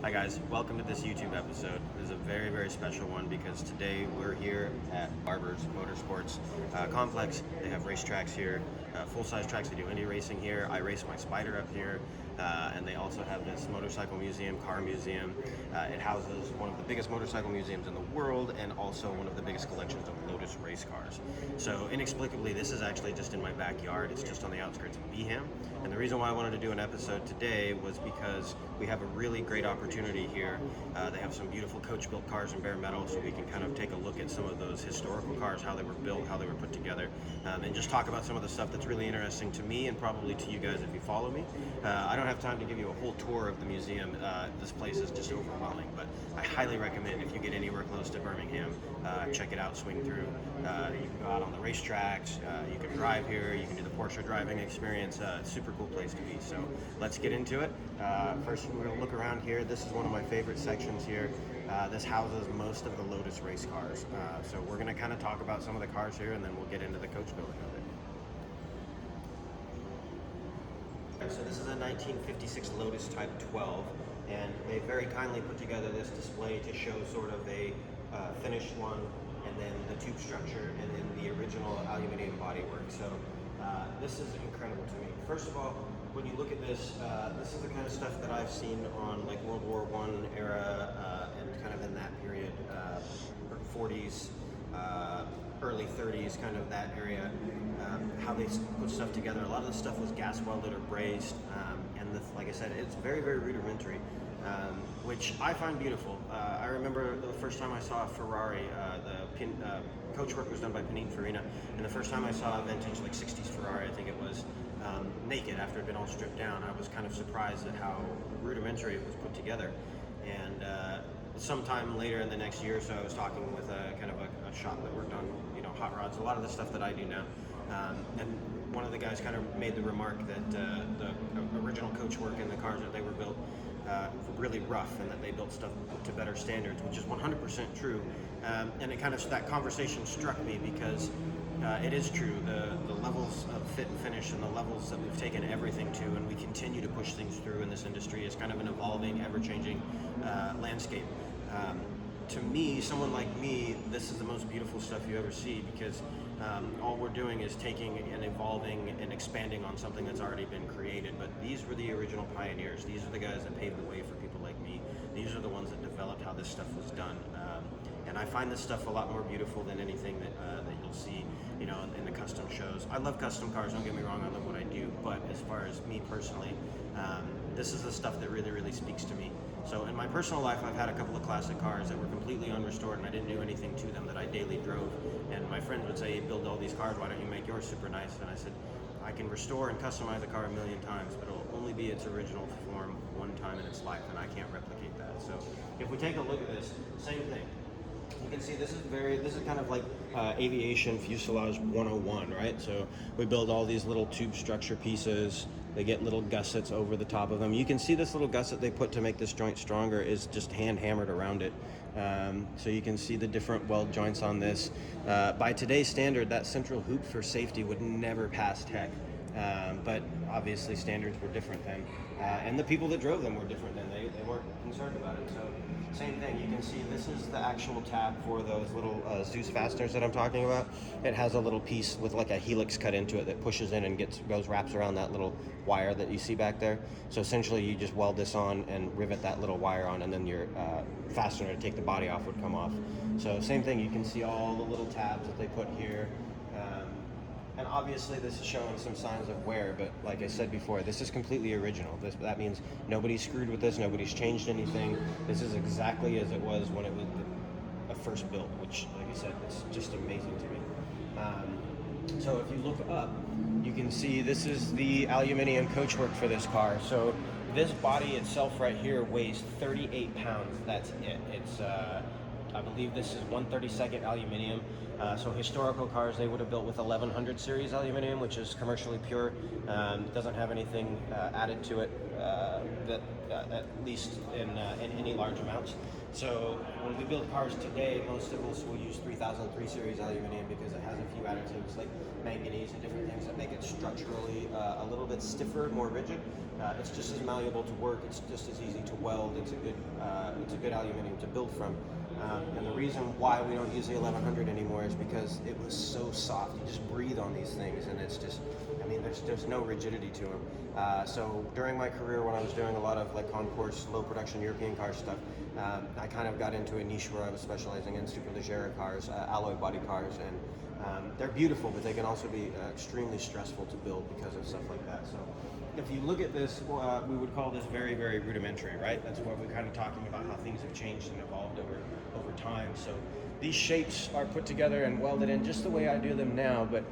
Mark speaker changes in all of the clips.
Speaker 1: Hi guys, welcome to this YouTube episode. This is a very, very special one because today we're here at Barbers Motorsports complex. They have racetracks here, full-size tracks. They do Indy racing here. I race my Spider up here, and they also have this motorcycle museum, car museum. It houses one of the biggest motorcycle museums in the world and also one of the biggest collections of Lotus race cars. So inexplicably, this is actually just in my backyard. It's just on the outskirts of Beeham. And the reason why I wanted to do an episode today was because we have a really great opportunity here. They have some beautiful coach-built cars in bare metal, so we can kind of take a look at some of those historical cars, how they were built, how they were put together, and just talk about some of the stuff that's really interesting to me and probably to you guys if you follow me. I don't have time to give you a whole tour of the museum. This place is just overwhelming, but I highly recommend if you get anywhere close to Birmingham, check it out, swing through. You can go out on the racetracks, you can drive here, you can do the Porsche driving experience. It's a super cool place to be. So let's get into it. First, we're going to look around here. This is one of my favorite sections here. This houses most of the Lotus race cars. So we're going to kind of talk about some of the cars here, and then we'll get into the coach building of it. So this is a 1956 Lotus Type 12, and they very kindly put together this display to show sort of a finished one, and then the tube structure, and then the original aluminium bodywork. So this is incredible to me. First of all, when you look at this, this is the kind of stuff that I've seen on like World War I era and kind of in that period, 40s, early 30s, kind of that area, how they put stuff together. A lot of the stuff was gas welded or brazed, and like I said, it's very, very rudimentary, which I find beautiful. I remember the first time I saw a Ferrari, the coach work was done by Pininfarina, and the first time I saw a vintage like 60s Ferrari, I think it was, naked after it had been all stripped down. I was kind of surprised at how rudimentary it was put together. And sometime later in the next year or so, I was talking with a kind of a shop that worked on, hot rods, a lot of the stuff that I do now. And one of the guys kind of made the remark that the original coach work and the cars that they were built were really rough, and that they built stuff to better standards, which is 100% true. And it kind of, that conversation struck me because it is true. The levels of fit and finish and the levels that we've taken everything to, and we continue to push things through in this industry, is kind of an evolving, ever-changing landscape. To me, someone like me, this is the most beautiful stuff you ever see, because all we're doing is taking and evolving and expanding on something that's already been created. But these were the original pioneers. These are the guys that paved the way for people like me. These are the ones that developed how this stuff was done. And I find this stuff a lot more beautiful than anything that you'll see, in the custom shows. I love custom cars, don't get me wrong, I love what I do, but as far as me personally, this is the stuff that really, really speaks to me. So in my personal life, I've had a couple of classic cars that were completely unrestored, and I didn't do anything to them, that I daily drove. And my friends would say, "You build all these cars, why don't you make yours super nice?" And I said, I can restore and customize a car a million times, but it'll only be its original form one time in its life, and I can't replicate that. So if we take a look at this, same thing. You can see this is kind of like aviation fuselage 101, right? So we build all these little tube structure pieces. They get little gussets over the top of them. You can see this little gusset they put to make this joint stronger is just hand hammered around it. So you can see the different weld joints on this. By today's standard, that central hoop for safety would never pass tech. But obviously standards were different then, and the people that drove them were different then. They weren't concerned about it. So same thing, you can see this is the actual tab for those little Zeus fasteners that I'm talking about. It has a little piece with like a helix cut into it that pushes in and wraps around that little wire that you see back there. So essentially you just weld this on and rivet that little wire on, and then your fastener to take the body off would come off. So same thing, you can see all the little tabs that they put here. And obviously this is showing some signs of wear, but like I said before, this is completely original. That means nobody's screwed with this, nobody's changed anything. This is exactly as it was when it was first built, which, like I said, it's just amazing to me. So if you look up, you can see this is the aluminium coachwork for this car. So this body itself right here weighs 38 pounds. That's it. It's I believe this is 1/32 aluminium. So historical cars, they would have built with 1100 series aluminium, which is commercially pure. Doesn't have anything added to it. at least in any large amounts. So when we build cars today, most of us will use 3003 series aluminum because it has a few additives like manganese and different things that make it structurally a little bit stiffer, more rigid. It's just as malleable to work. It's just as easy to weld. It's a good aluminum to build from. And the reason why we don't use the 1100 anymore is because it was so soft. You just breathe on these things, and it's just, I mean, there's no rigidity to them. So during my career, when I was doing a lot of like concourse, low production European car stuff, I kind of got into a niche where I was specializing in superleggera cars, alloy body cars, and they're beautiful, but they can also be extremely stressful to build because of stuff like that. So if you look at this, we would call this very, very rudimentary, right? That's what we're kind of talking about, how things have changed and evolved over time. So these shapes are put together and welded in just the way I do them now, but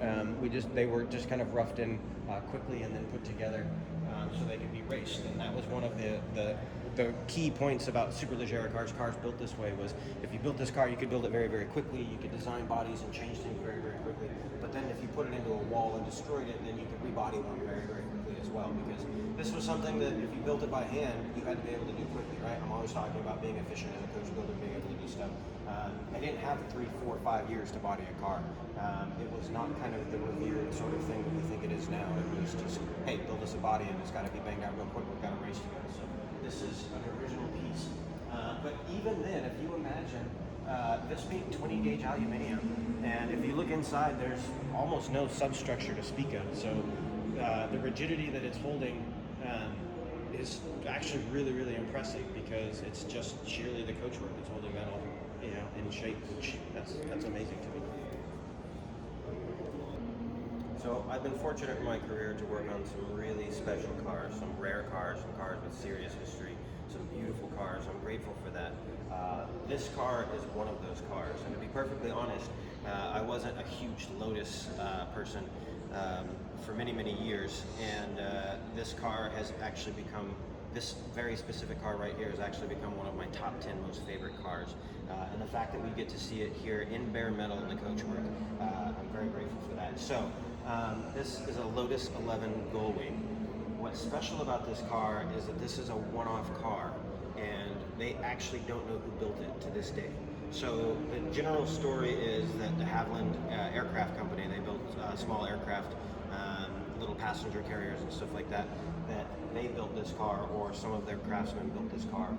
Speaker 1: they were just kind of roughed in quickly and then put together so they could be raced. And that was one of the key points about superleggera cars built this way was if you built this car, you could build it very, very quickly. You could design bodies and change things very, very quickly. But then if you put it into a wall and destroyed it, then you could rebody one very, very quickly as well, because this was something that if you built it by hand, you had to be able to do quickly, right? I'm always talking about being efficient as a coach builder, being able to do stuff. I didn't have 3, 4, 5 years to body a car. It was not kind of the revered sort of thing that we think it is now. It was just, hey, build us a body and it's got to be banged out real quick. We've got to race together. So this is an original piece. But even then, if you imagine this being 20 gauge aluminum, and if you look inside, there's almost no substructure to speak of. So the rigidity that it's holding is actually really, really impressive because it's just sheerly the coachwork that's holding that all, in shape, which that's amazing to me. So I've been fortunate in my career to work on some really special cars, some rare cars, some cars with serious history, some beautiful cars. I'm grateful for that. This car is one of those cars, and to be perfectly honest, I wasn't a huge Lotus person for many, many years, and this car has actually become, this very specific car right here has actually become one of my top 10 most favorite cars. And the fact that we get to see it here in bare metal in the coachwork, I'm very grateful for that. So this is a Lotus 11 Gullwing. What's special about this car is that this is a one-off car, and they actually don't know who built it to this day. So the general story is that the Havilland Aircraft Company, they built small aircraft, little passenger carriers and stuff like that, that they built this car, or some of their craftsmen built this car.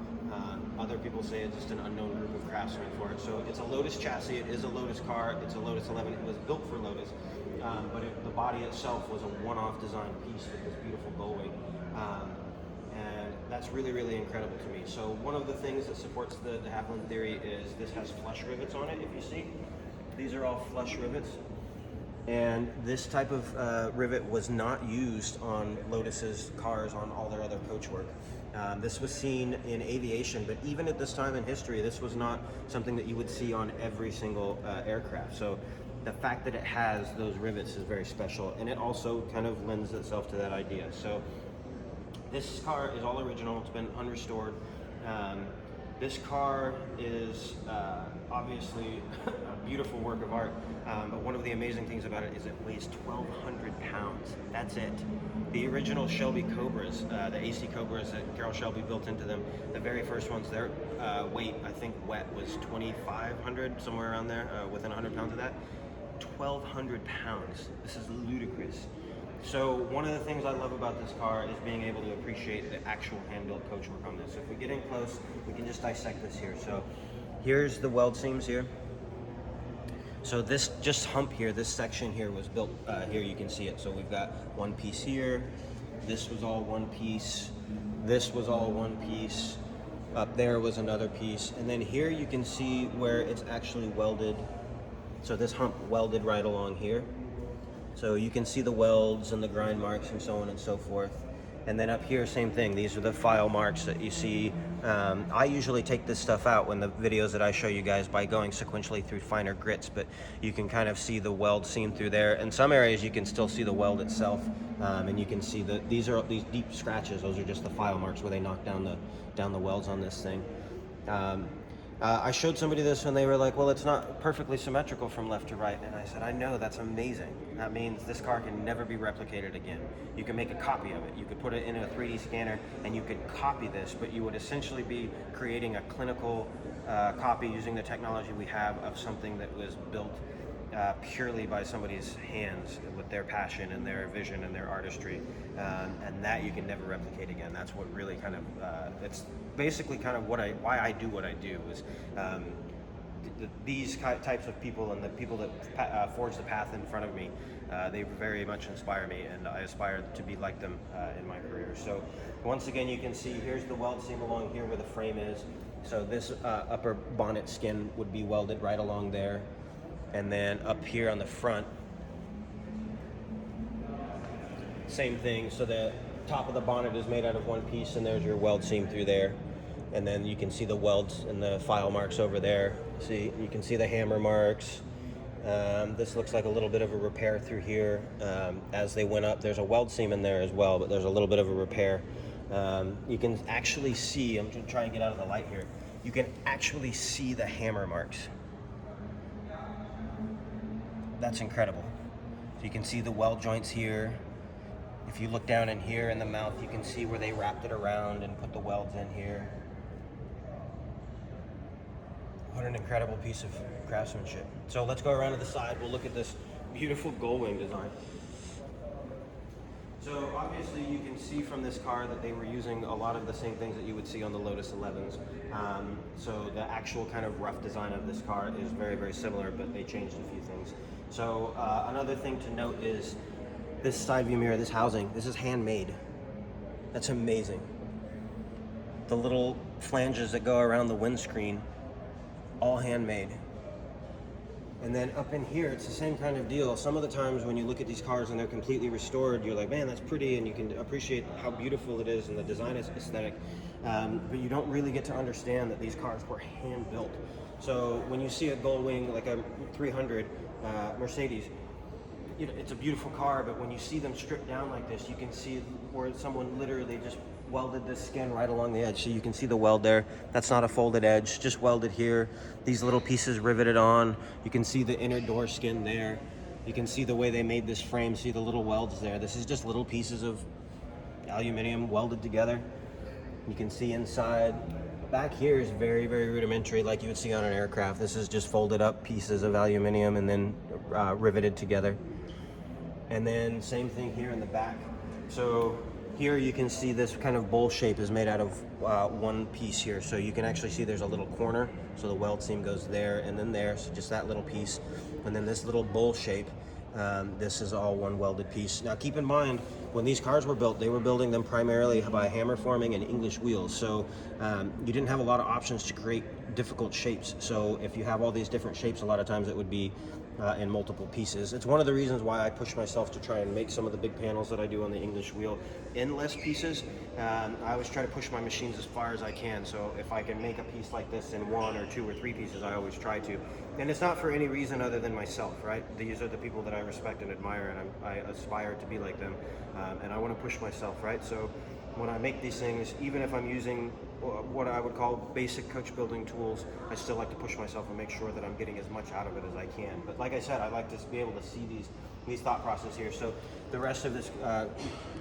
Speaker 1: Other people say it's just an unknown group of craftsmen for it. So it's a Lotus chassis, it is a Lotus car, it's a Lotus 11, it was built for Lotus, but the body itself was a one-off design piece with this beautiful Gullwing. And that's really, really incredible to me. So one of the things that supports the Havilland theory is this has flush rivets on it, if you see. These are all flush rivets. And this type of rivet was not used on Lotus's cars on all their other coachwork. This was seen in aviation, but even at this time in history, this was not something that you would see on every single aircraft. So the fact that it has those rivets is very special, and it also kind of lends itself to that idea. So this car is all original, it's been unrestored. This car is obviously a beautiful work of art, but one of the amazing things about it is it weighs 1,200 pounds. That's it. The original Shelby Cobras, the AC Cobras that Carroll Shelby built into them, the very first ones, their weight, I think wet, was 2,500, somewhere around there, within 100 pounds of that. 1,200 pounds. This is ludicrous. So one of the things I love about this car is being able to appreciate the actual hand-built coachwork on this. So if we get in close, we can just dissect this here. So here's the weld seams here. So this just hump here, this section here was built here, you can see it. So we've got one piece here, this was all one piece, this was all one piece, up there was another piece, and then here you can see where it's actually welded. So this hump welded right along here. So you can see the welds and the grind marks and so on and so forth. And then up here, same thing. These are the file marks that you see. I usually take this stuff out when the videos that I show you guys by going sequentially through finer grits, but you can kind of see the weld seam through there. In some areas, you can still see the weld itself, and you can see that these deep scratches. Those are just the file marks where they knock down the welds on this thing. I showed somebody this and they were like, well, it's not perfectly symmetrical from left to right. And I said, I know, that's amazing. That means this car can never be replicated again. You can make a copy of it. You could put it in a 3D scanner and you could copy this, but you would essentially be creating a clinical copy using the technology we have of something that was built purely by somebody's hands with their passion and their vision and their artistry, and that you can never replicate again. That's what really kind of it's basically kind of why I do what I do is these types of people and the people that forge the path in front of me, they very much inspire me, and I aspire to be like them in my career. So once again, you can see here's the weld seam along here where the frame is. So this upper bonnet skin would be welded right along there. And then up here on the front, same thing. So the top of the bonnet is made out of one piece, and there's your weld seam through there. And then you can see the welds and the file marks over there. See, you can see the hammer marks. This looks like a little bit of a repair through here. As they went up, there's a weld seam in there as well, but there's a little bit of a repair. You can actually see, I'm going to try and get out of the light here. You can actually see the hammer marks. That's incredible. So you can see the weld joints here. If you look down in here in the mouth, you can see where they wrapped it around and put the welds in here. What an incredible piece of craftsmanship. So let's go around to the side. We'll look at this beautiful gull wing design. So obviously you can see from this car that they were using a lot of the same things that you would see on the Lotus 11s. So the actual kind of rough design of this car is very, very similar, but they changed a few things. So another thing to note is this side view mirror, this housing, this is handmade. That's amazing. The little flanges that go around the windscreen, all handmade. And then up in here, it's the same kind of deal. Some of the times when you look at these cars and they're completely restored, you're like, man, that's pretty, and you can appreciate how beautiful it is and the design is aesthetic. But you don't really get to understand that these cars were hand built. So when you see a gull wing, like a 300 Mercedes, you know, it's a beautiful car, but when you see them stripped down like this, you can see where someone literally just welded this skin right along the edge. So you can see the weld there. That's not a folded edge, just welded here. These little pieces riveted on. You can see the inner door skin there. You can see the way they made this frame. See the little welds there. This is just little pieces of aluminum welded together. You can see inside. Back here is very, very rudimentary, like you would see on an aircraft. This is just folded up pieces of aluminum and then riveted together. And then same thing here in the back. So here you can see this kind of bowl shape is made out of one piece here. So you can actually see there's a little corner. So the weld seam goes there and then there, so just that little piece. And then this little bowl shape, this is all one welded piece. Now keep in mind, when these cars were built, they were building them primarily by hammer forming and English wheels. So you didn't have a lot of options to create difficult shapes. So if you have all these different shapes, a lot of times it would be in multiple pieces. It's one of the reasons why I push myself to try and make some of the big panels that I do on the English wheel in less pieces. I always try to push my machines as far as I can. So if I can make a piece like this in 1 or 2 or 3 pieces, I always try to. And it's not for any reason other than myself, right? These are the people that I respect and admire, and I aspire to be like them. And I want to push myself, right? So when I make these things, even if I'm using what I would call basic coach building tools, I still like to push myself and make sure that I'm getting as much out of it as I can. But like I said, I like to be able to see these thought process here. So the rest of this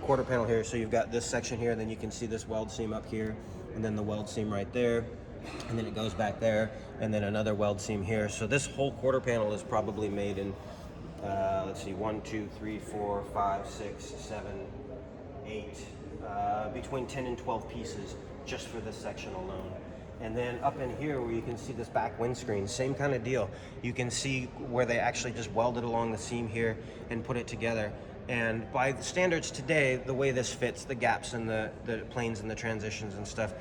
Speaker 1: quarter panel here, so you've got this section here, and then you can see this weld seam up here, and then the weld seam right there, and then it goes back there, and then another weld seam here. So this whole quarter panel is probably made in, let's see, 1, 2, 3, 4, 5, 6, 7, 8, between 10 and 12 pieces just for this section alone. And then up in here where you can see this back windscreen, same kind of deal. You can see where they actually just welded along the seam here and put it together. And by the standards today, the way this fits, the gaps and the planes and the transitions and stuff,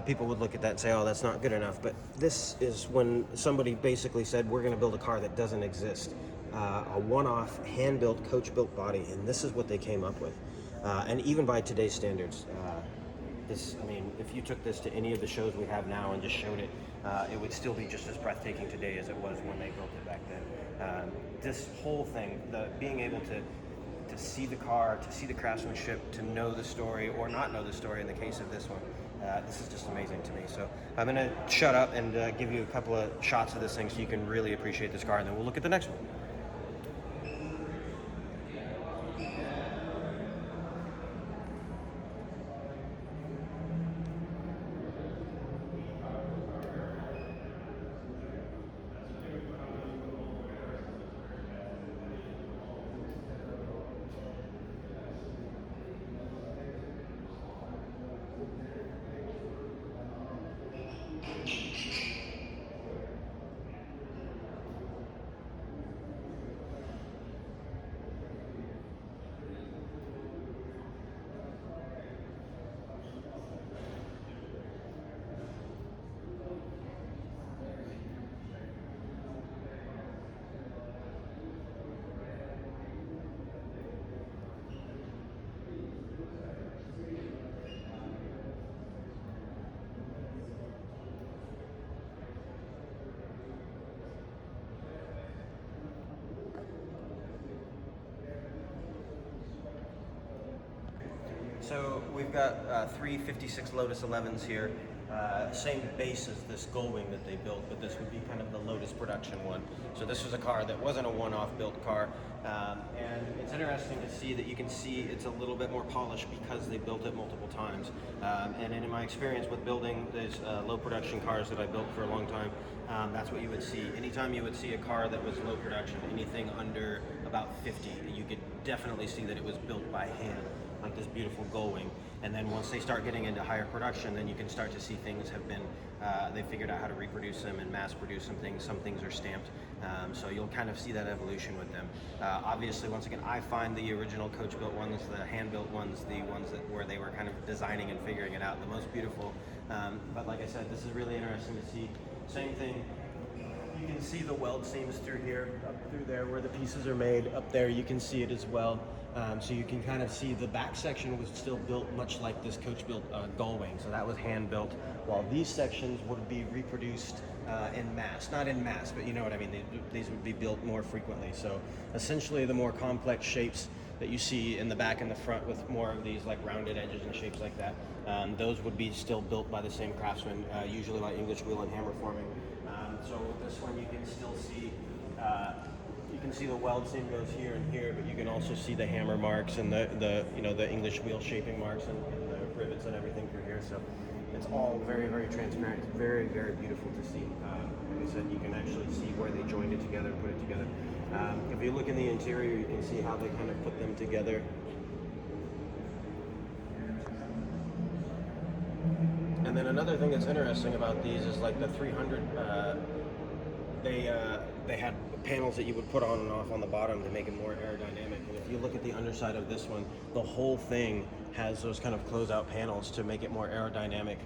Speaker 1: people would look at that and say, oh, that's not good enough. But this is when somebody basically said, we're going to build a car that doesn't exist. A one-off, hand-built, coach-built body, and this is what they came up with. And even by today's standards, I mean, if you took this to any of the shows we have now and just showed it, it would still be just as breathtaking today as it was when they built it back then. This whole thing, being able to see the car, to see the craftsmanship, to know the story or not know the story in the case of this one, This is just amazing to me. So I'm going to shut up and give you a couple of shots of this thing so you can really appreciate this car, and then we'll look at the next one. So we've got 356 Lotus 11s here. Same base as this Gullwing that they built, but this would be kind of the Lotus production one. So this was a car that wasn't a one-off built car. And it's interesting to see that you can see it's a little bit more polished because they built it multiple times. And in my experience with building these low production cars that I built for a long time, that's what you would see. Anytime you would see a car that was low production, anything under about 50, you could definitely see that it was built by hand, like this beautiful Gullwing. And then once they start getting into higher production, then you can start to see things have been, they figured out how to reproduce them and mass produce some things are stamped. So you'll kind of see that evolution with them. Obviously, once again, I find the original coach-built ones, the hand-built ones, the ones that where they were kind of designing and figuring it out, the most beautiful. But like I said, this is really interesting to see. Same thing. You can see the weld seams through here, up through there where the pieces are made. Up there you can see it as well. So you can kind of see the back section was still built much like this coach-built Gullwing. So that was hand-built, while these sections would be reproduced in mass. Not in mass, but you know what I mean. These would be built more frequently. So essentially the more complex shapes that you see in the back and the front with more of these like rounded edges and shapes like that, those would be still built by the same craftsman, usually by English wheel and hammer forming. So with this one, you can still see, the weld seam goes here and here, but you can also see the hammer marks and the English wheel shaping marks and the rivets and everything through here. So it's all very, very transparent. It's very, very beautiful to see. Like I said, you can actually see where they joined it together, put it together. If you look in the interior, you can see how they kind of put them together. And then another thing that's interesting about these is like the 300, they had panels that you would put on and off on the bottom to make it more aerodynamic. And if you look at the underside of this one, the whole thing has those kind of closeout panels to make it more aerodynamic.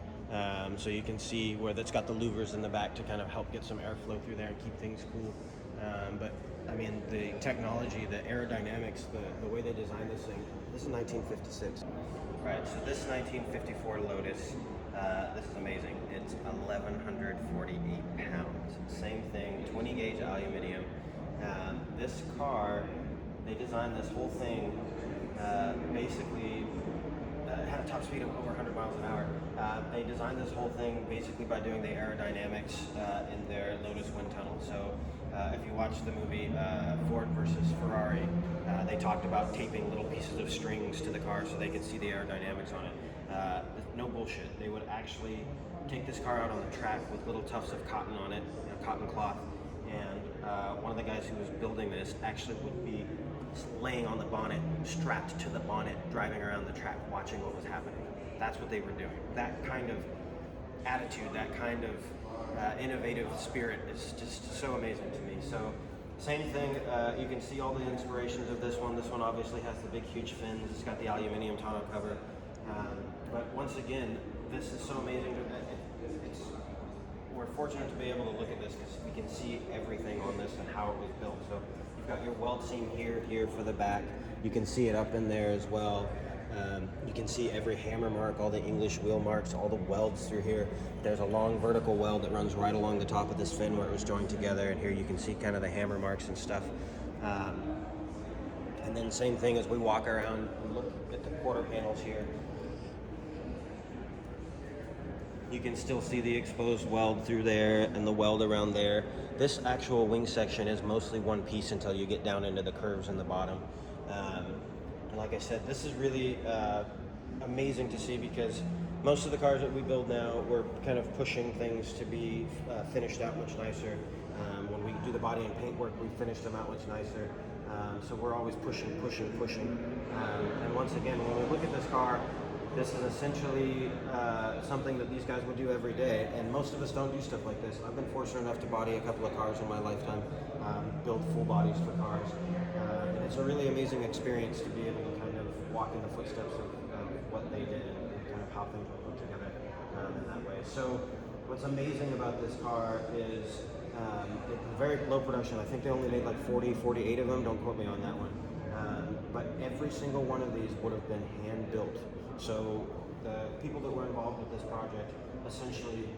Speaker 1: So you can see where that's got the louvers in the back to kind of help get some airflow through there and keep things cool. But I mean, the technology, the aerodynamics, the way they designed this thing, this is 1956. Right, so this is 1954 Lotus. This is amazing. It's 1,148 pounds. Same thing, 20 gauge aluminum. This car, they designed this whole thing basically, it had a top speed of over 100 miles an hour. They designed this whole thing basically by doing the aerodynamics in their Lotus wind tunnel. So if you watch the movie Ford versus Ferrari, they talked about taping little pieces of strings to the car so they could see the aerodynamics on it. No bullshit. They would actually take this car out on the track with little tufts of cotton on it, cotton cloth, and one of the guys who was building this actually would be laying on the bonnet, strapped to the bonnet, driving around the track, watching what was happening. That's what they were doing. That kind of attitude, that kind of innovative spirit is just so amazing to me. So same thing, you can see all the inspirations of this one. This one obviously has the big huge fins. It's got the aluminum tonneau cover. But once again, this is so amazing. We're fortunate to be able to look at this because we can see everything on this and how it was built. So you've got your weld seam here for the back. You can see it up in there as well. You can see every hammer mark, all the English wheel marks, all the welds through here. There's a long vertical weld that runs right along the top of this fin where it was joined together, and here you can see kind of the hammer marks and stuff. And then same thing as we walk around and look at the quarter panels here. You can still see the exposed weld through there and the weld around there. This actual wing section is mostly one piece until you get down into the curves in the bottom. And like I said, this is really amazing to see, because most of the cars that we build now, we're kind of pushing things to be finished out much nicer. When we do the body and paint work, we finish them out much nicer. So we're always pushing. And once again, when we look at this car, this is essentially something that these guys would do every day, and most of us don't do stuff like this. I've been fortunate enough to body a couple of cars in my lifetime, build full bodies for cars, and it's a really amazing experience to be able to kind of walk in the footsteps of what they did and kind of how things were put together in that way. So what's amazing about this car is it's very low production. I think they only made like 48 of them, don't quote me on that one. But every single one of these would have been hand built. So the people that were involved with this project essentially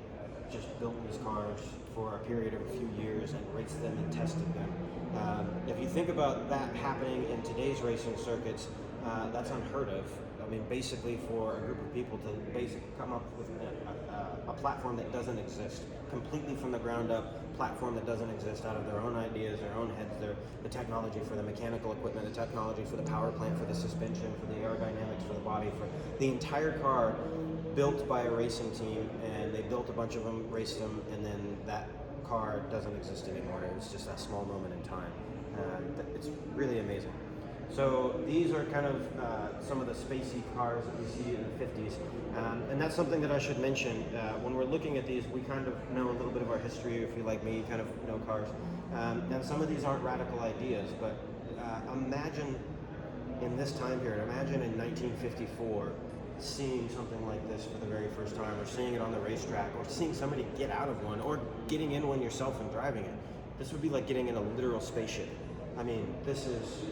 Speaker 1: just built these cars for a period of a few years and raced them and tested them. If you think about that happening in today's racing circuits, that's unheard of. I mean, basically for a group of people to basically come up with a platform that doesn't exist, completely from the ground up, platform that doesn't exist, out of their own ideas, their own heads, the technology for the mechanical equipment, the technology for the power plant, for the suspension, for the aerodynamics, for the body, for the entire car built by a racing team, and they built a bunch of them, raced them, and then that car doesn't exist anymore. It's just that small moment in time. It's really amazing. So these are kind of some of the spacey cars that we see in the 50s. And that's something that I should mention. When we're looking at these, we kind of know a little bit of our history, if you like me, kind of know cars. And some of these aren't radical ideas, but imagine in this time period, imagine in 1954, seeing something like this for the very first time, or seeing it on the racetrack, or seeing somebody get out of one, or getting in one yourself and driving it. This would be like getting in a literal spaceship. I mean, this is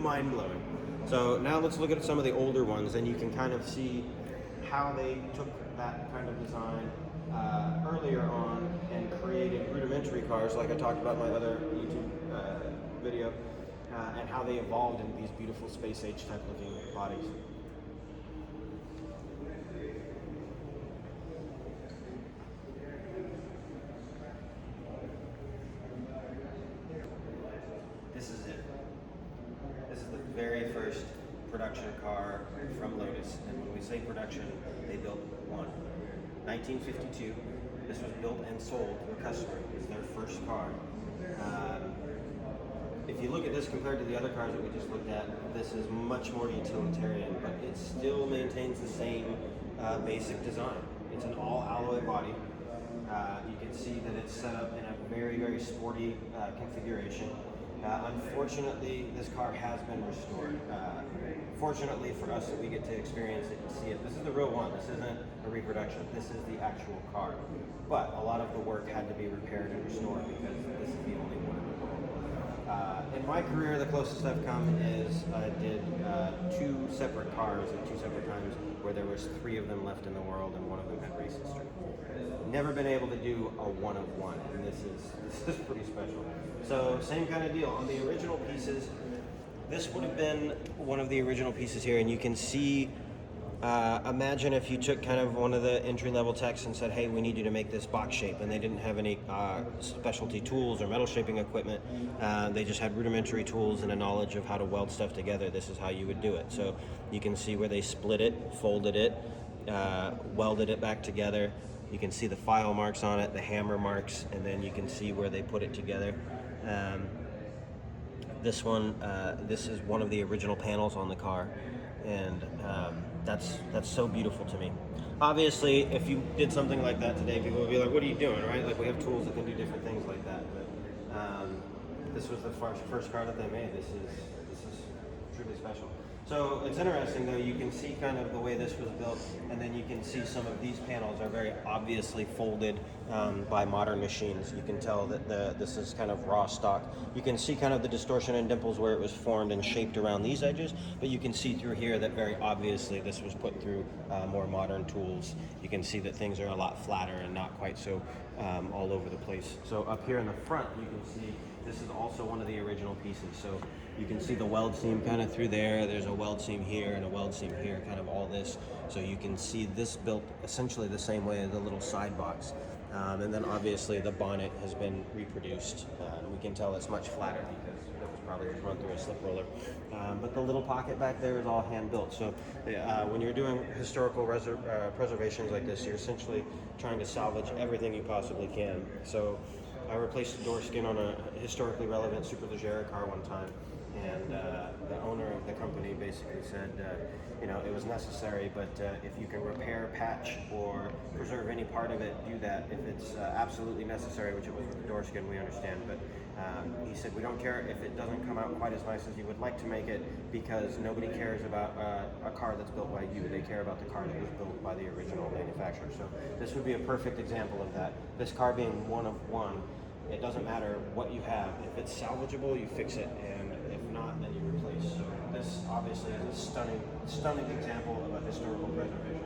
Speaker 1: mind-blowing. So now let's look at some of the older ones, and you can kind of see how they took that kind of design earlier on and created rudimentary cars, like I talked about in my other YouTube video, and how they evolved into these beautiful space age type looking bodies. This is it. This is the very first production car from Lotus, and when we say production, they built one. 1952, this was built and sold to a customer. It's their first car. If you look at this compared to the other cars that we just looked at, this is much more utilitarian, but it still maintains the same basic design. It's an all-alloy body. You can see that it's set up in a very, very sporty configuration. Unfortunately, this car has been restored. Fortunately for us that we get to experience it and see it, this is the real one. This isn't a reproduction. This is the actual car. But a lot of the work had to be repaired and restored because this is the only one in the world. In my career, the closest I've come is I did two separate cars at two separate times where there was 3 of them left in the world and one of them had race history. Never been able to do a one of one, and this is pretty special. So same kind of deal. On the original pieces, this would have been one of the original pieces here, and you can see, imagine if you took kind of one of the entry-level techs and said, hey, we need you to make this box shape, and they didn't have any specialty tools or metal shaping equipment. They just had rudimentary tools and a knowledge of how to weld stuff together. This is how you would do it. So you can see where they split it, folded it, welded it back together. You can see the file marks on it, the hammer marks, and then you can see where they put it together. This one, this is one of the original panels on the car, and that's so beautiful to me. Obviously, if you did something like that today, people would be like, what are you doing, right? Like, we have tools that can do different things like that, but this was the first car that they made. This is truly special. So it's interesting though, you can see kind of the way this was built, and then you can see some of these panels are very obviously folded by modern machines. You can tell that this is kind of raw stock. You can see kind of the distortion and dimples where it was formed and shaped around these edges, but you can see through here that very obviously this was put through more modern tools. You can see that things are a lot flatter and not quite so all over the place. So up here in the front, you can see this is also one of the original pieces. So you can see the weld seam kind of through there. There's a weld seam here and a weld seam here, kind of all this. So you can see this built essentially the same way as the little side box. And then obviously the bonnet has been reproduced. We can tell it's much flatter because it was probably run through a slip roller. But the little pocket back there is all hand built. So when you're doing historical preservations like this, you're essentially trying to salvage everything you possibly can. So I replaced the door skin on a historically relevant Superleggera car one time, and the owner of the company basically said, you know, it was necessary, but if you can repair, patch, or preserve any part of it, do that. If it's absolutely necessary, which it was with the door skin, we understand, but he said, we don't care if it doesn't come out quite as nice as you would like to make it, because nobody cares about a car that's built by you. They care about the car that was built by the original manufacturer. So this would be a perfect example of that. This car being one of one, it doesn't matter what you have. If it's salvageable, you fix it, and if not, then you replace. So this obviously is a stunning example of a historical preservation.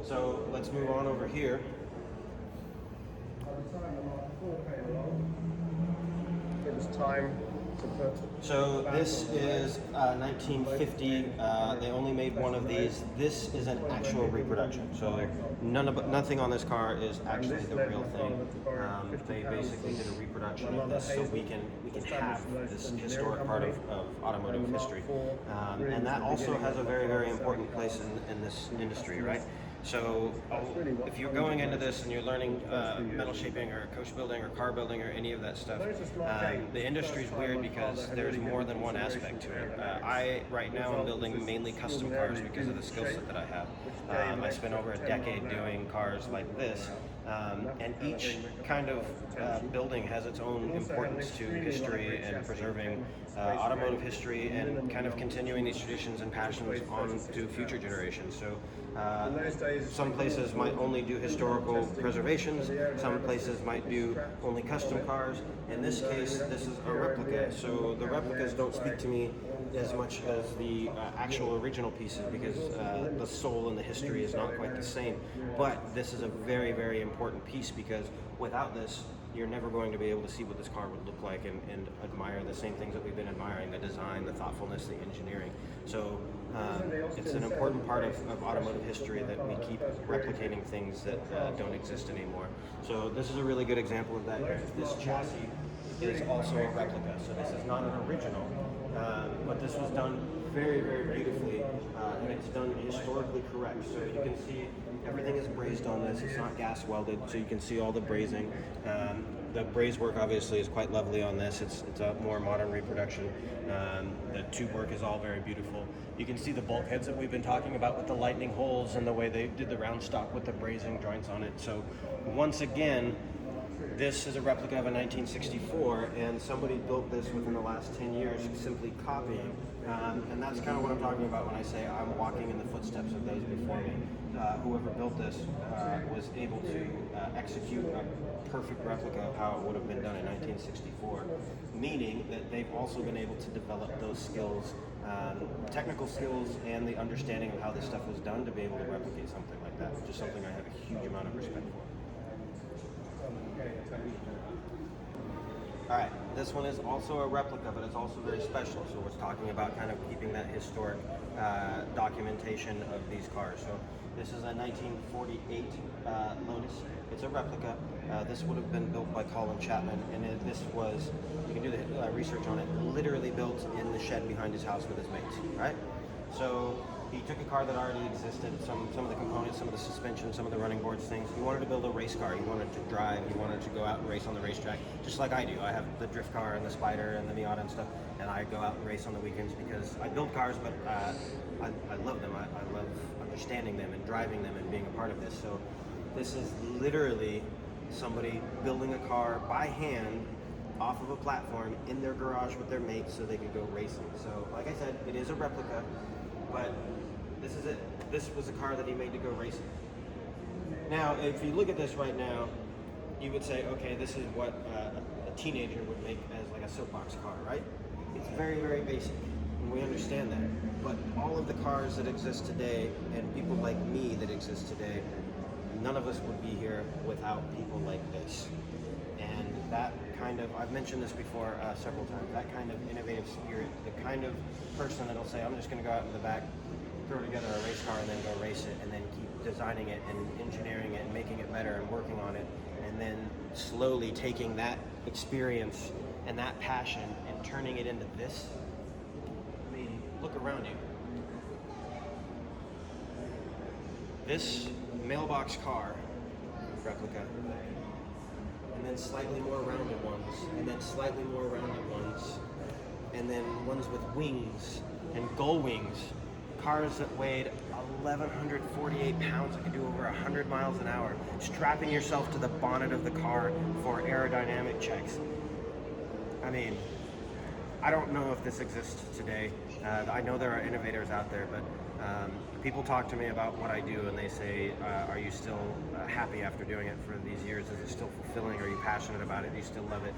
Speaker 1: So let's move on over here.
Speaker 2: It was time to put.
Speaker 1: So this is 1950. They only made one of these. This is an actual reproduction. So nothing on this car is actually the real thing. They basically did a reproduction of this so we can have this historic part of automotive history. And that also has a very important place in this industry, right? So if you're going into this and you're learning metal shaping or coach building or car building or any of that stuff, the industry's weird because there's more than one aspect to it. I right now am building mainly custom cars because of the skill set that I have. I spent over a decade doing cars like this. And each kind of building has its own importance to history and preserving automotive history and kind of continuing these traditions and passions on to future generations. So some places might only do historical preservations, some places might do only custom cars. In this case, this is a replica, so the replicas don't speak to me as much as the actual original pieces because the soul and the history is not quite the same. But this is a very important piece because without this, you're never going to be able to see what this car would look like and admire the same things that we've been admiring, the design, the thoughtfulness, the engineering. So it's an important part of automotive history that we keep replicating things that don't exist anymore. So this is a really good example of that. This chassis is also a replica, so this is not an original, but this was done very beautifully, and it's done historically correct. So you can see everything is brazed on this. It's not gas welded, so you can see all the brazing. The braze work obviously is quite lovely on this. It's a more modern reproduction. The tube work is all very beautiful. You can see the bulkheads that we've been talking about with the lightning holes and the way they did the round stock with the brazing joints on it. So once again, this is a replica of a 1964, and somebody built this within the last 10 years simply copying. And that's kind of what I'm talking about when I say I'm walking in the footsteps of those before me. Whoever built this was able to execute a perfect replica of how it would have been done in 1964, meaning that they've also been able to develop those skills, technical skills, and the understanding of how this stuff was done to be able to replicate something like that, which is something I have a huge amount of respect for. Alright, this one is also a replica, but it's also very special. So we're talking about kind of keeping that historic documentation of these cars. So this is a 1948 Lotus. It's a replica. This would have been built by Colin Chapman, and this was, you can do the research on it, literally built in the shed behind his house with his mates, right? So he took a car that already existed, some of the components, some of the suspension, some of the running boards, things. He wanted to build a race car. He wanted to drive. He wanted to go out and race on the racetrack, just like I do. I have the drift car and the Spider and the Miata and stuff, and I go out and race on the weekends because I build cars, but I love them. I love understanding them and driving them and being a part of this. So this is literally somebody building a car by hand off of a platform in their garage with their mates so they could go racing. So like I said, it is a replica, but this is it. This was a car that he made to go racing. Now, if you look at this right now, you would say, okay, this is what a teenager would make as like a soapbox car, right? It's very basic, and we understand that. But all of the cars that exist today, and people like me that exist today, none of us would be here without people like this. And that kind of, I've mentioned this before several times, that kind of innovative spirit, the kind of person that'll say, I'm just going to go out in the back, throw together a race car and then go race it, and then keep designing it and engineering it and making it better and working on it, and then slowly taking that experience and that passion and turning it into this. I mean, look around you. This mailbox car replica, and then slightly more rounded ones, and then slightly more rounded ones, and then ones with wings and gull wings. Cars that weighed 1,148 pounds that could do over 100 miles an hour. Strapping yourself to the bonnet of the car for aerodynamic checks. I mean, I don't know if this exists today. I know there are innovators out there, but people talk to me about what I do and they say, are you still happy after doing it for these years? Is it still fulfilling? Are you passionate about it? Do you still love it?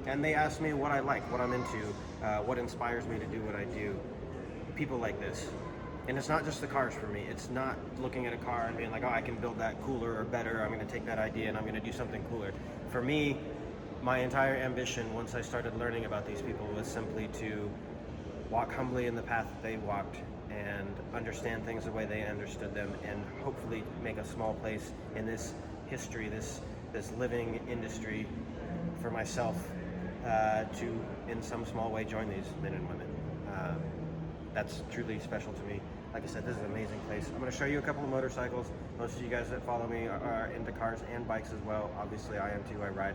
Speaker 1: And they ask me what I like, what I'm into, what inspires me to do what I do. People like this. And it's not just the cars for me. It's not looking at a car and being like, oh, I can build that cooler or better. I'm going to take that idea and I'm going to do something cooler. For me, my entire ambition once I started learning about these people was simply to walk humbly in the path that they walked and understand things the way they understood them, and hopefully make a small place in this history, this living industry for myself to, in some small way, join these men and women. That's truly special to me. Like I said, this is an amazing place. I'm going to show you a couple of motorcycles. Most of you guys that follow me are into cars and bikes as well. Obviously, I am too. I ride.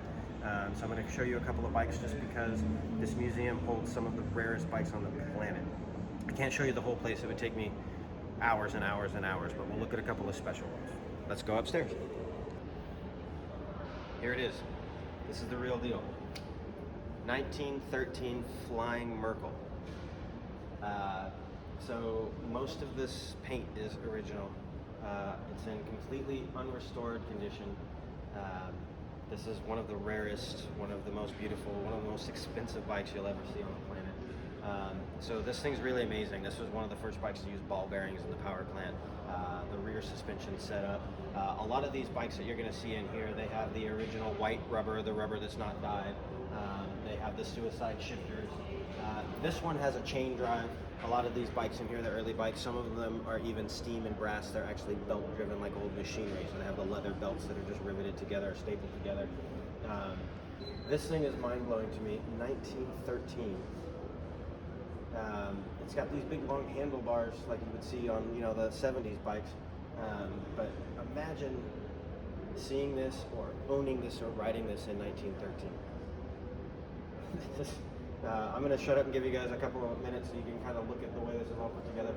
Speaker 1: So I'm going to show you a couple of bikes just because this museum holds some of the rarest bikes on the planet. I can't show you the whole place. It would take me hours and hours and hours, but we'll look at a couple of special ones. Let's go upstairs. Here it is. This is the real deal. 1913 Flying Merkle. So most of this paint is original. It's in completely unrestored condition. This is one of the rarest, one of the most beautiful, one of the most expensive bikes you'll ever see on the planet. So this thing's really amazing. This was one of the first bikes to use ball bearings in the power plant. The rear suspension set up. A lot of these bikes that you're going to see in here, they have the original white rubber, the rubber that's not dyed. They have the suicide shifters. This one has a chain drive. A lot of these bikes in here, the early bikes, some of them are even steam and brass. They're actually belt driven like old machinery. So they have the leather belts that are just riveted together, stapled together. This thing is mind blowing to me. 1913. It's got these big long handlebars like you would see on, you know, the 70s bikes. But imagine seeing this or owning this or riding this in 1913. I'm going to shut up and give you guys a couple of minutes so you can kind of look at the way this is all put together.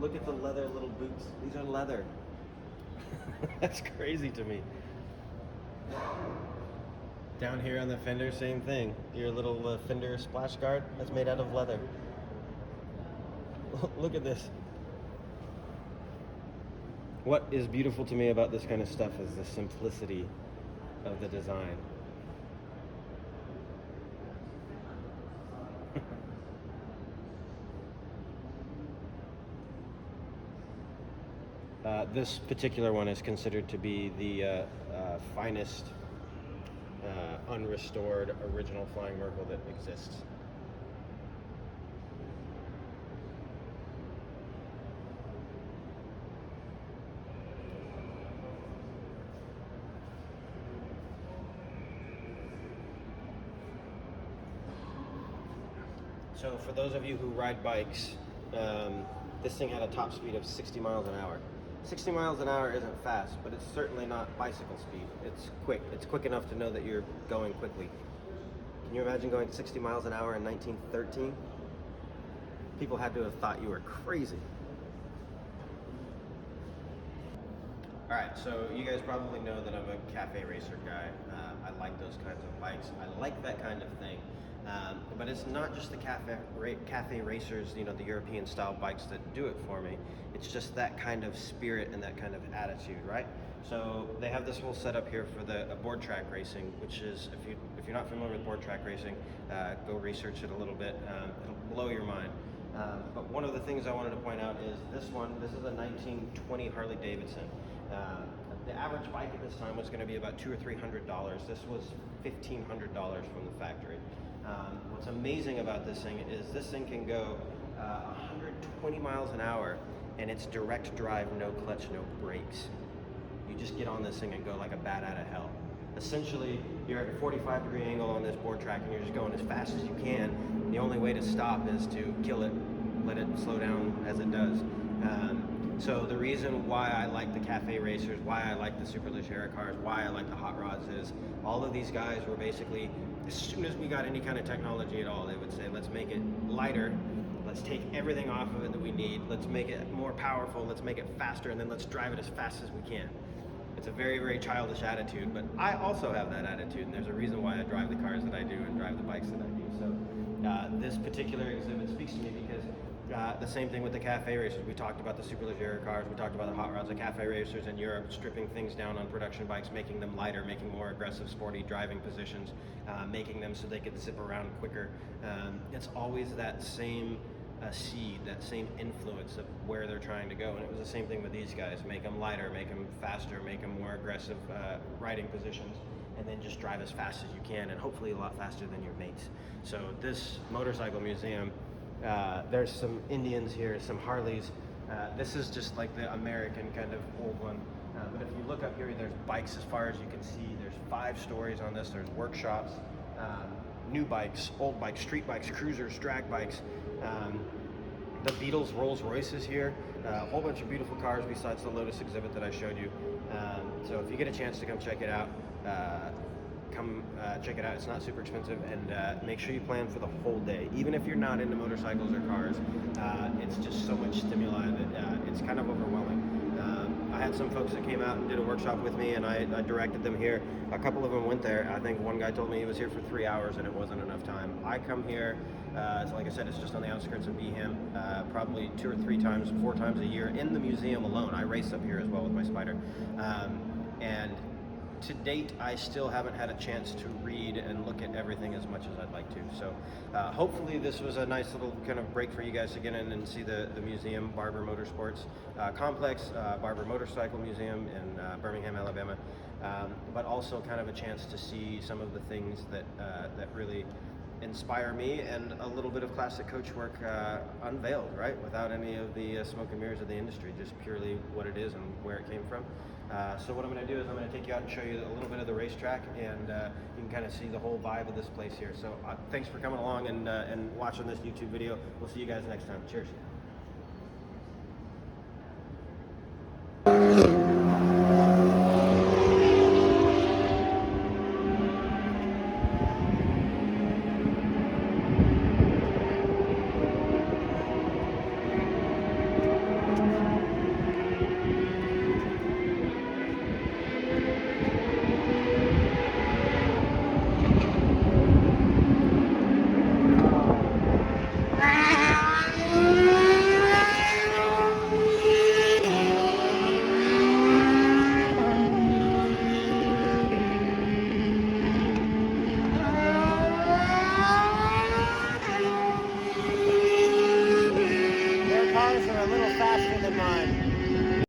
Speaker 1: Look at the leather little boots. These are leather. That's crazy to me. Down here on the fender, same thing. Your little fender splash guard, that's made out of leather. Look at this. What is beautiful to me about this kind of stuff is the simplicity of the design. This particular one is considered to be the finest unrestored original Flying Merkle that exists. So for those of you who ride bikes, this thing had a top speed of 60 miles an hour. 60 miles an hour isn't fast, but it's certainly not bicycle speed. It's quick. It's quick enough to know that you're going quickly. Can you imagine going 60 miles an hour in 1913? People had to have thought you were crazy. All right, so you guys probably know that I'm a cafe racer guy. I like those kinds of bikes. I like that kind of thing. But it's not just the cafe racers, you know, the European style bikes that do it for me. It's just that kind of spirit and that kind of attitude, right? So they have this whole setup here for the board track racing, which is, if you're not familiar with board track racing, go research it a little bit. It'll blow your mind. But one of the things I wanted to point out is this one. This is a 1920 Harley-Davidson. The average bike at this time was going to be about $200 or $300. This was $1,500 from the factory. What's amazing about this thing is this thing can go 120 miles an hour, and it's direct drive, no clutch, no brakes. You just get on this thing and go like a bat out of hell. Essentially, you're at a 45-degree angle on this board track and you're just going as fast as you can. The only way to stop is to kill it, let it slow down as it does. So the reason why I like the cafe racers, why I like the superleggera cars, why I like the hot rods is all of these guys were basically, as soon as we got any kind of technology at all, they would say, let's make it lighter, let's take everything off of it that we need, let's make it more powerful, let's make it faster, and then let's drive it as fast as we can. It's a very, very childish attitude, but I also have that attitude, and there's a reason why I drive the cars that I do and drive the bikes that I do. So this particular exhibit speaks to me because the same thing with the cafe racers. We talked about the superleggera cars, we talked about the hot rods. The cafe racers in Europe stripping things down on production bikes, making them lighter, making more aggressive, sporty driving positions, making them so they could zip around quicker. It's always that same seed, that same influence of where they're trying to go. And it was the same thing with these guys. Make them lighter, make them faster, make them more aggressive riding positions, and then just drive as fast as you can, and hopefully a lot faster than your mates. So this motorcycle museum, there's some Indians here, some Harleys. This is just like the American kind of old one. But if you look up here, there's bikes as far as you can see. There's 5 stories on this. There's workshops, new bikes, old bikes, street bikes, cruisers, drag bikes. The Beatles Rolls Royces here, a whole bunch of beautiful cars besides the Lotus exhibit that I showed you. So if you get a chance to come check it out, check it out. It's not super expensive, and make sure you plan for the whole day. Even if you're not into motorcycles or cars, it's just so much stimuli that it's kind of overwhelming. I had some folks that came out and did a workshop with me, and I directed them here. A couple of them went there. I think one guy told me he was here for 3 hours and it wasn't enough time. I come here, so like I said, it's just on the outskirts of Beeham, probably 2 or 3 times, 4 times a year in the museum alone. I race up here as well with my Spider. And to date, I still haven't had a chance to read and look at everything as much as I'd like to. So hopefully this was a nice little kind of break for you guys to get in and see the museum, Barber Motorsports Complex, Barber Motorcycle Museum in Birmingham, Alabama. But also kind of a chance to see some of the things that really inspire me, and a little bit of classic coach work unveiled, right? Without any of the smoke and mirrors of the industry, just purely what it is and where it came from. So what I'm going to do is I'm going to take you out and show you a little bit of the racetrack, and you can kind of see the whole vibe of this place here. So thanks for coming along and watching this YouTube video. We'll see you guys next time. Cheers.